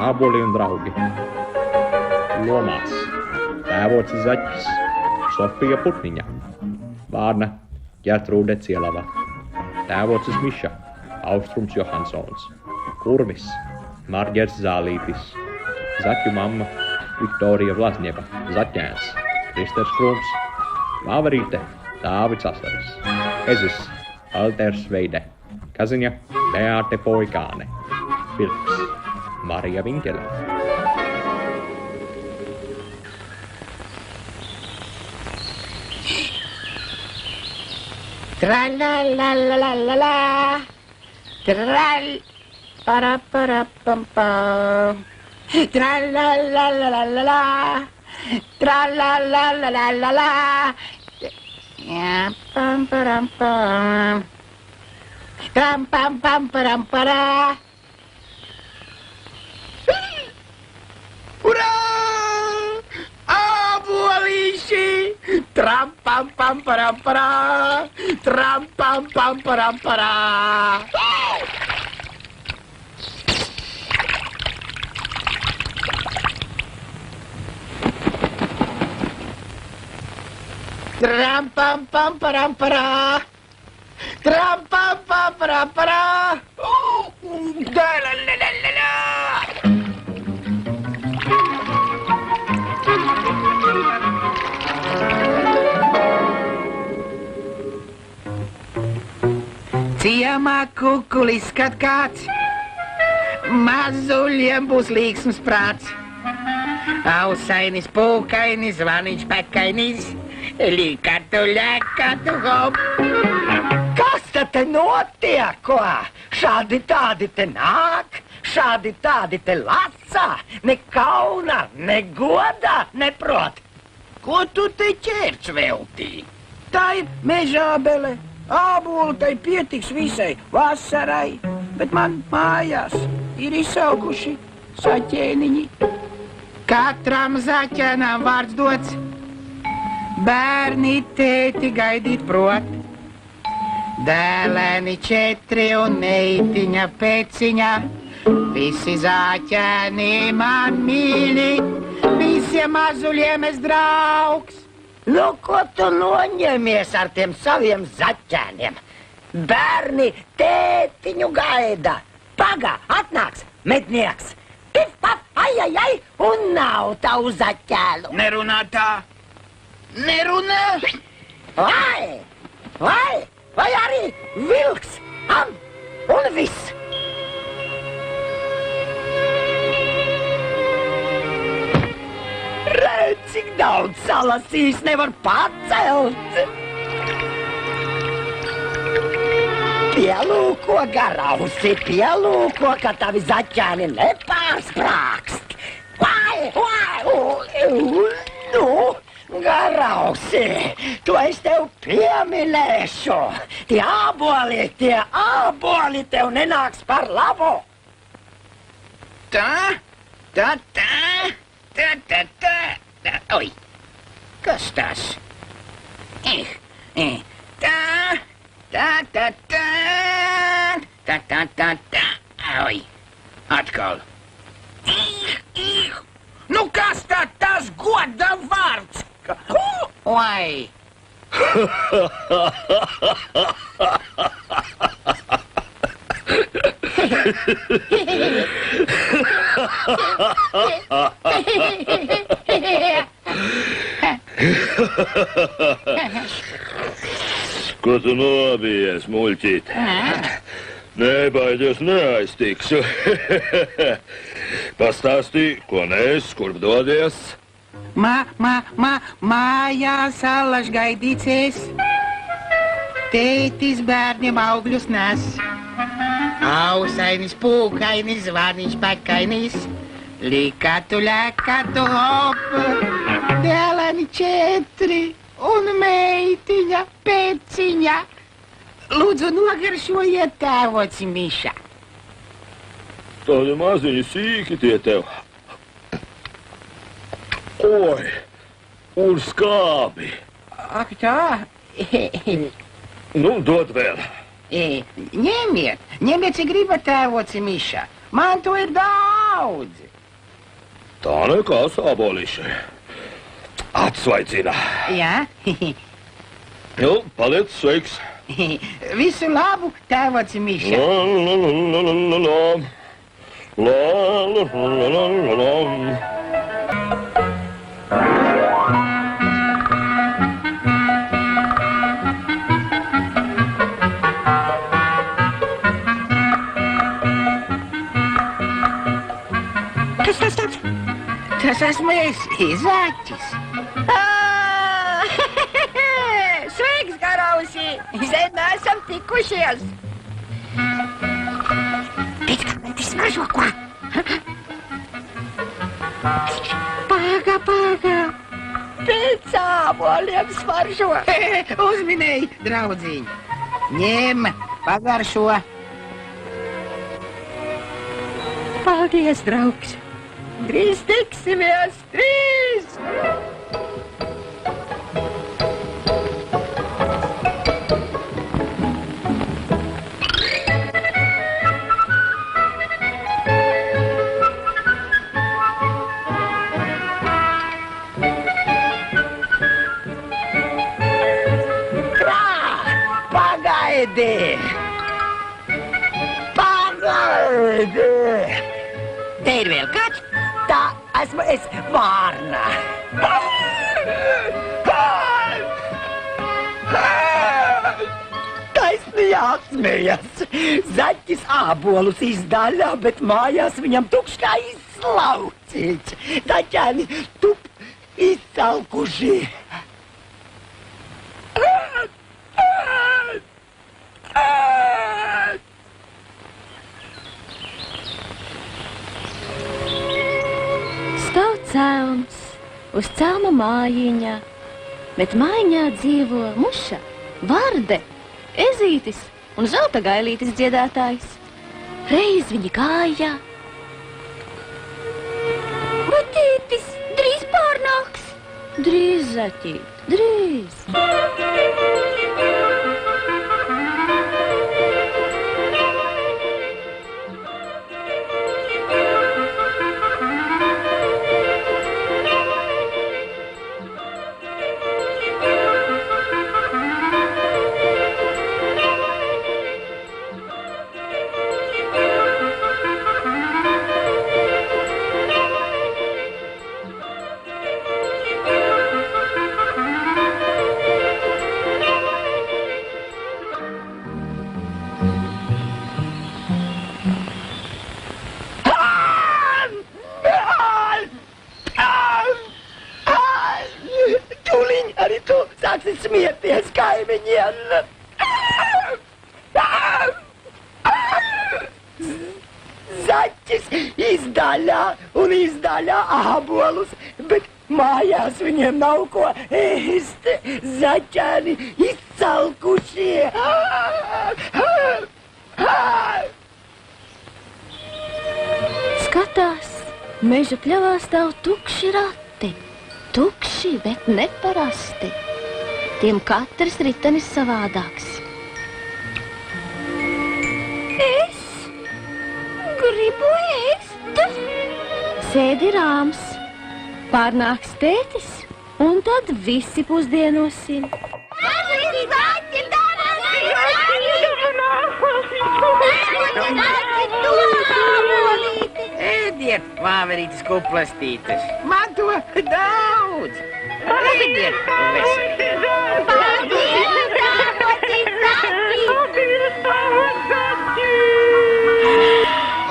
Āboli un draugi. Lomās. Tēvocis Zaķis, Sofija Putniņa, Vārna Ģertrūde Cielava, tēvocis Miša, Austrums Johansons, Kurmis, Marģers Zālītis, Zaķu mamma Viktorija Vlasņeva, Zaķēns, Kristers Krums, Vāverīte, Dāvids Asaris, Ezis, Alters Veide, Kaziņa, Beāte Poikāne, Filps, Marija Vinkele. Tra-la-la-la-la-la-la, tra-para-para-pam-pam, tra-la-la-la-la-la-la, tra-la-la-la-la-la-la, pam-param-pam, tram-pam-pam-param-para. Urā! Ābolīši! Tram-pam-pam-param-parā! Tram-pam-pam-param-parā! Tram-pam-pam-param-parā! Tram-pam-pam-param-parā! Da-la-la-la-la-la! Ciemā kukulis, kad kāds mazuļiem būs līksms prāts. Ausainis, pūkainis, zvaniņš pekainis, līkatu, ļekatu, hop. Kas te notiek, ko? Šādi tādi te nāk, šādi tādi te lasa, ne kauna, ne goda, neprot. Ko tu te ķērts veltī? Tā ir mežābele. Ābolu tai pietiks visai vasarai, bet man mājās ir izsaukuši zaķēniņi. Katram zaķēnam vārds dots, bērni tēti gaidīt prot. Dēlēni 4 un meitiņa pēciņa, visi zaķēni man mīļi, visiem mazuļiem es draugs. Nu, ko tu noņemies ar tiem saviem zaķēniem? Bērni tētiņu gaida. Pagā, atnāks mednieks. Pif, paf, ai, ai, ai, un nav tavu zaķēlu. Nerunā tā. Nerunā. Vai arī vilks, un viss. Redz, cik daudz salasījis nevar pacelt. Pielūko, garausi, pielūko, ka tavi zaķēni nepārsprākst. Nu, garausi, to es tev pieminēšu. Tie āboli tev nenāks par labu. Tā. Oi, kas tas? Oi, atkal. Nu, kas tas goda vārds? Oi. Ko tu nobijies, muļķīt? Nebaidies, neaiztikšu. Pastāstīji, ko nes, kurp dodies? Mājās allaž gaidīcies. Tētis bērniem augļus nes. Ausainis, pūkainis, zvaniņš pekainis, līkatu, ļekatu, hop. Dēlēni 4 un meitiņa pēciņa. Lūdzu, nogaršojiet tēvoci Miša. Tādi maziņi sīki tie tev. Oi, un skābi. Ak tā? Nu, dod vēl. Ņemiet, cik gribat tēvoci Miša. Man to ir daudz. Tā nekas, abolīši. Atsvaicina. Jā? Nu, paliec sveiks. Visu labu, tēvoci Miša. La, la, la, la, la, la. La, la, la, la, la, la. Kas tas tāds? Tas esmu es, Zaķis. Sveiks, Garausi! Sen neesam tikušies! Pēc kā mēs smaržo ko? Paga. Pēc āboliem smaržo! Uzminēji, draudzīņi. Ņem, pagaršo. Paldies, draugs! Drīz tiksimies! Drīz! Pagaidi! Te ir vēl kāds? Tā esmu es, Vārna! Taisni jāsmējas! Zaķis ābolus izdaļā, bet mājās viņam tukšs kā izslaucīts. Daķēni tup izsalkuši. Stāv celms uz celma mājiņā, bet mājiņā dzīvo muša, varde, ezītis un zelta gailītis dziedātājs. Reiz viņi gāja. Bet tītis drīz pārnāks. Drīz, zaķīt, drīz. Tūliņ arī tu sāksi smieties kaimiņiem. Zaķis izdaļā un izdaļā ābolus, bet mājās viņiem nav ko ēst. Zaķēni izsalkušie. Skatās, meža pļavā stāv tukši rati. Tukši, bet neparasti. Tiem katrs ritenis savādāks. Es gribu ēst. Sēdi rāms, pārnāks tētis, un tad visi pusdienosim. Ēdiet, vāverītes kuplastītes. Man to daudz. Ēdiet, veselīgi.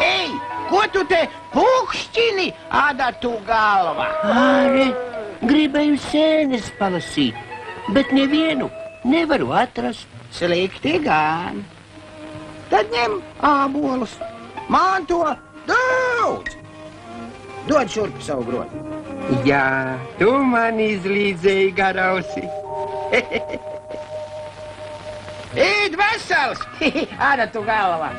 Ei, ko tu te pukšķini, adatu galva? Arī gribēju sēnes palasīt, bet nevienu nevaru atrast. Slikti gan. Tad ņem ābolus. Man to daudz. Dod šurp savu grozu. Jā, tu man izlīdzēji, Garausi. Ēd vesels, adatu galva.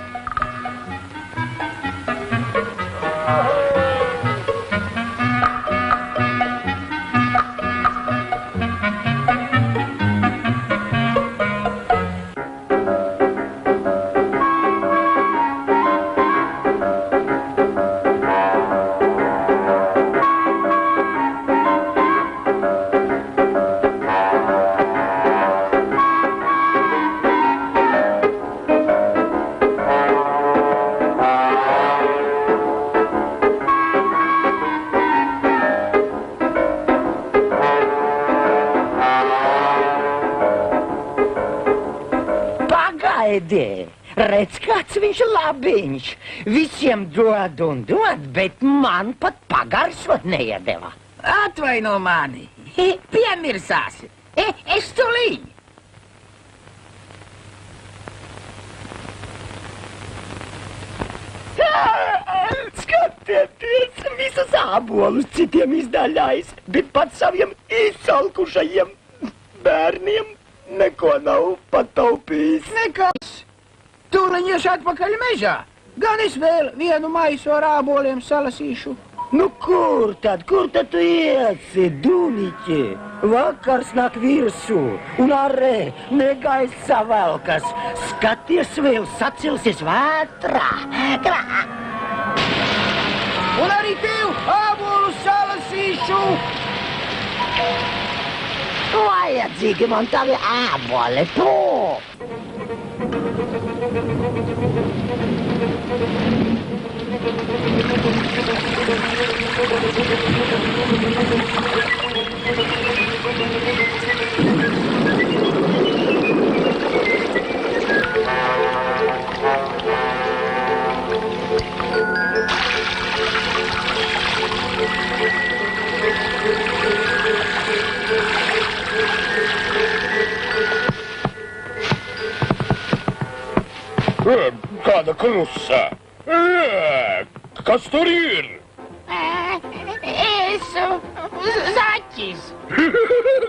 Dē, redz, kāds viņš labiņš. Visiem dod un dod, bet man pat pagarsot neiedeva. Atvaino mani. Piemirsāsi. Es tūlīt. Skatieties, visas ābolus citiem izdaļājis, bet pat saviem izsalkušajiem bērniem neko nav pataupījis. Nekas. Tūlīt iešu atpakaļ mežā. Gan es vēl vienu maisu ar āboliem salasīšu. Nu, kur tad tu iesi, Duniķi? Vakars nāk virsū, un arē negaisa velkas. Skaties, vēl sacilsies vētrā. Un arī tev ābolu salasīšu. Vajadzīgi man tavi āboli, prom! Kāda klusa? Kas tur ir? Es Zaķis.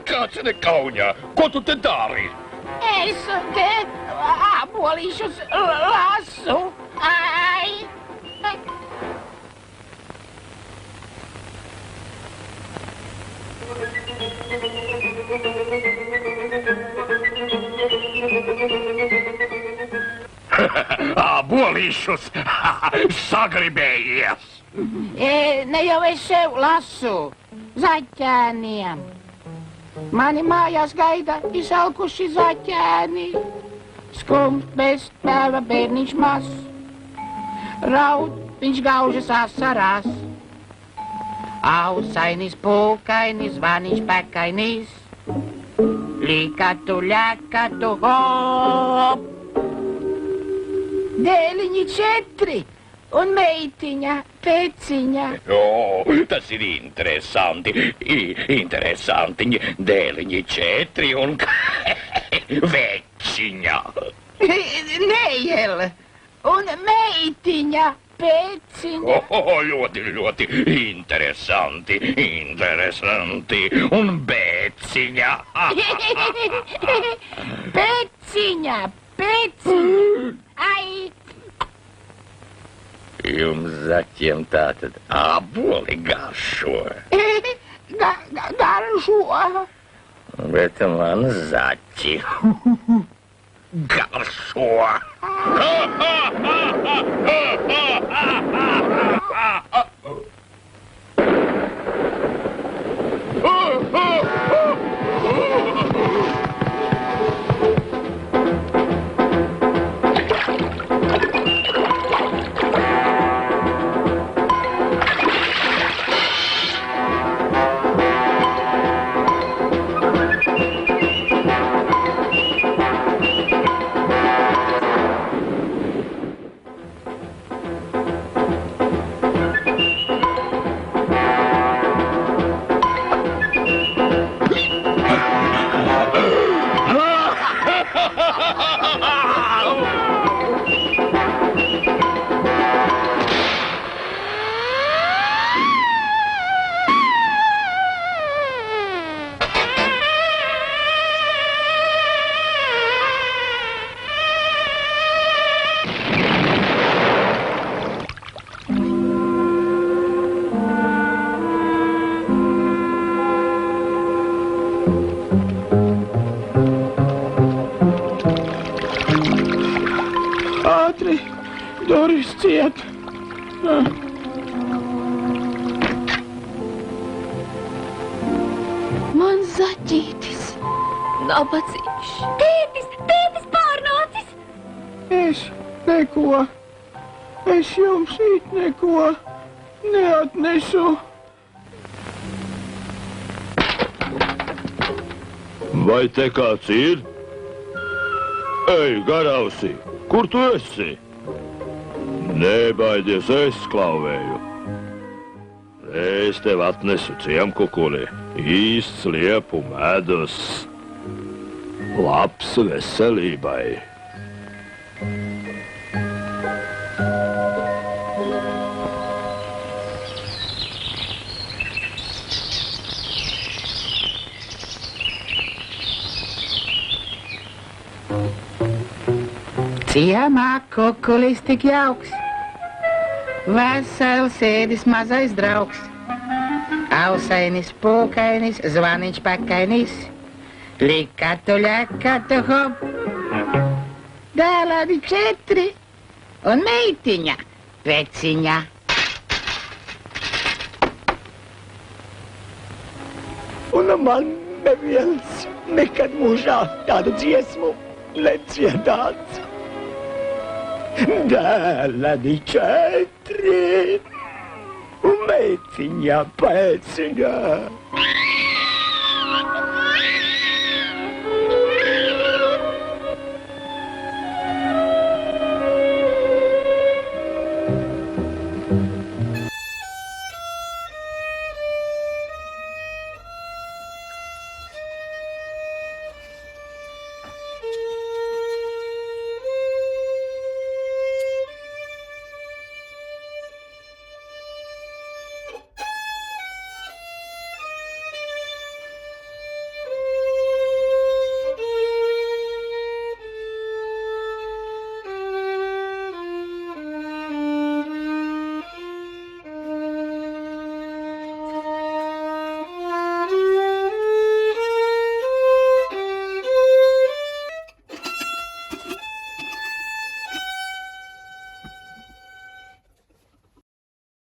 Kāds nekauņā? Ko tu te dari? Es te ābolīšus lasu. Ai. Ābolīšus sagribējies. Ne jau es sev lasu zaķēniem. Mani mājās gaida izsalkuši zaķēni. Skumj bez tēva bērniņš mazs. Raud viņš gaužas asarās. Ausainis, pūkainis, zvaniņš pekainis. Līkatu, ļekatu, hop! Dēliņi 4 un meitiņa, pēciņa. O, tas ir interesanti. Interesanti. Dēliņi 4 un večiņa. Nejel un meitiņa, pēciņa. Ļoti, ļoti interesanti. Interesanti. Un bēciņa. Pēciņa, pēciņa. Ai! Jums zaķiem tātad āboli garšo. Garšo. Bet man zaķi garšo. Doris ciet. Man zaķītis, nabadzīgs. Tētis pārnācis! Es neko. Es jums it neko neatnesu. Vai te kāds ir? Ej, garausi! Kur tu esi? Nebaidies, es klauvēju. Es tev atnesu ciemkukuli, īsts liepu medus. Labs veselībai. Ciemā kukulis tik jauks, vesels ēdis mazais draugs, ausainis, pūkainis, zvaniņš pakainis, likatu, ļakatu, hop. Dēlādi 4 un meitiņa, veciņa. Un man neviens nekad mūžā tādu dziesmu nedziedāts. Dēlādi 4 un meitiņa pēciņa.